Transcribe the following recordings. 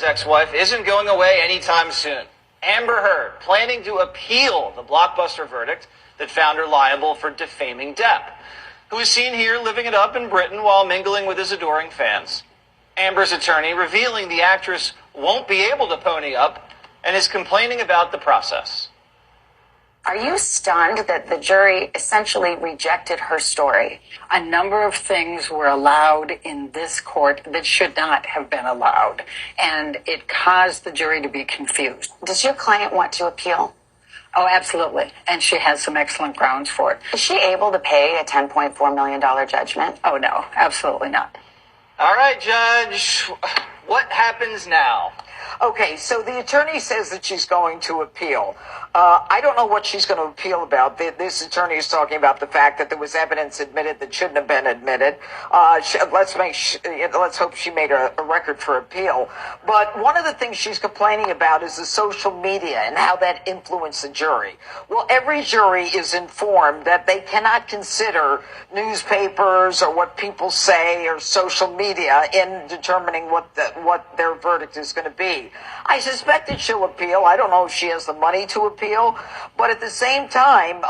his ex-wife isn't going away anytime soon. Amber Heard planning to appeal the blockbuster verdict that found her liable for defaming Depp, who is seen here living it up in Britain while mingling with his adoring fans. Amber's attorney revealing the actress won't be able to pony up and is complaining about the process. Are you stunned that the jury essentially rejected her story? A number of things were allowed in this court that should not have been allowed, and it caused the jury to be confused. Does your client want to appeal? Oh, absolutely. And she has some excellent grounds for it. Is she able to pay a $10.4 million judgment? Oh, no, absolutely not. All right, Judge, what happens now? Okay, so the attorney says that she's going to appeal. I don't know what she's going to appeal about. This attorney is talking about the fact that there was evidence admitted that shouldn't have been admitted. Let's hope she made a record for appeal. But one of the things she's complaining about is the social media and how that influenced the jury. Well, every jury is informed that they cannot consider newspapers or what people say or social media in determining what their verdict is going to be. I suspect that she'll appeal. I don't know if she has the money to appeal, but at the same time,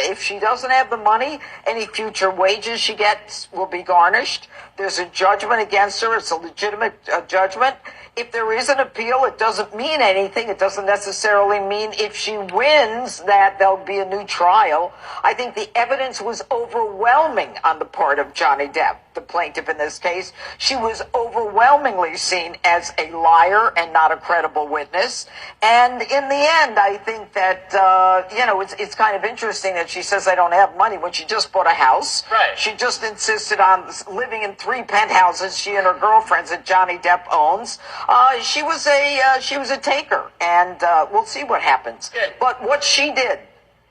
if she doesn't have the money, any future wages she gets will be garnished. There's a judgment against her. It's a legitimate judgment. If there is an appeal, it doesn't mean anything. It doesn't necessarily mean if she wins that there'll be a new trial. I think the evidence was overwhelming on the part of Johnny Depp, the plaintiff in this case. She was overwhelmingly seen as a liar and not a credible witness. And in the end, I think that, it's kind of interesting that she says I don't have money when she just bought a house. Right. She just insisted on living in 3 penthouses she and her girlfriends that Johnny Depp owns. She was a taker, and we'll see what happens. Good. But what she did,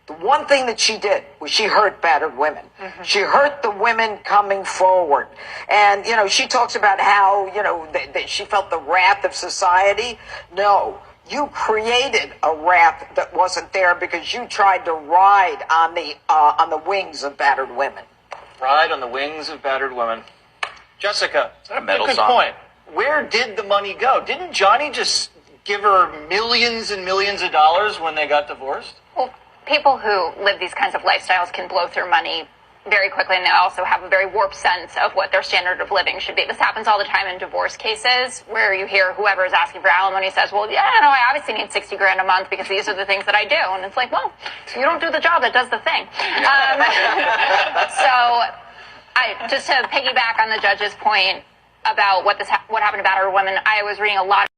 the one thing that she did was she hurt battered women. Mm-hmm. She hurt the women coming forward. And, she talks about how, she felt the wrath of society. No, you created a wrath that wasn't there because you tried to ride on the wings of battered women. Ride on the wings of battered women. Jessica, Is that a metal good song? point. Where did the money go? Didn't Johnny just give her millions and millions of dollars when they got divorced? Well, people who live these kinds of lifestyles can blow through money very quickly, and they also have a very warped sense of what their standard of living should be. This happens all the time in divorce cases, where you hear whoever is asking for alimony says, well, I obviously need $60,000 a month because these are the things that I do. And it's like, well, you don't do the job that does the thing. Just to piggyback on the judge's point about what happened to battered women, I was reading a lot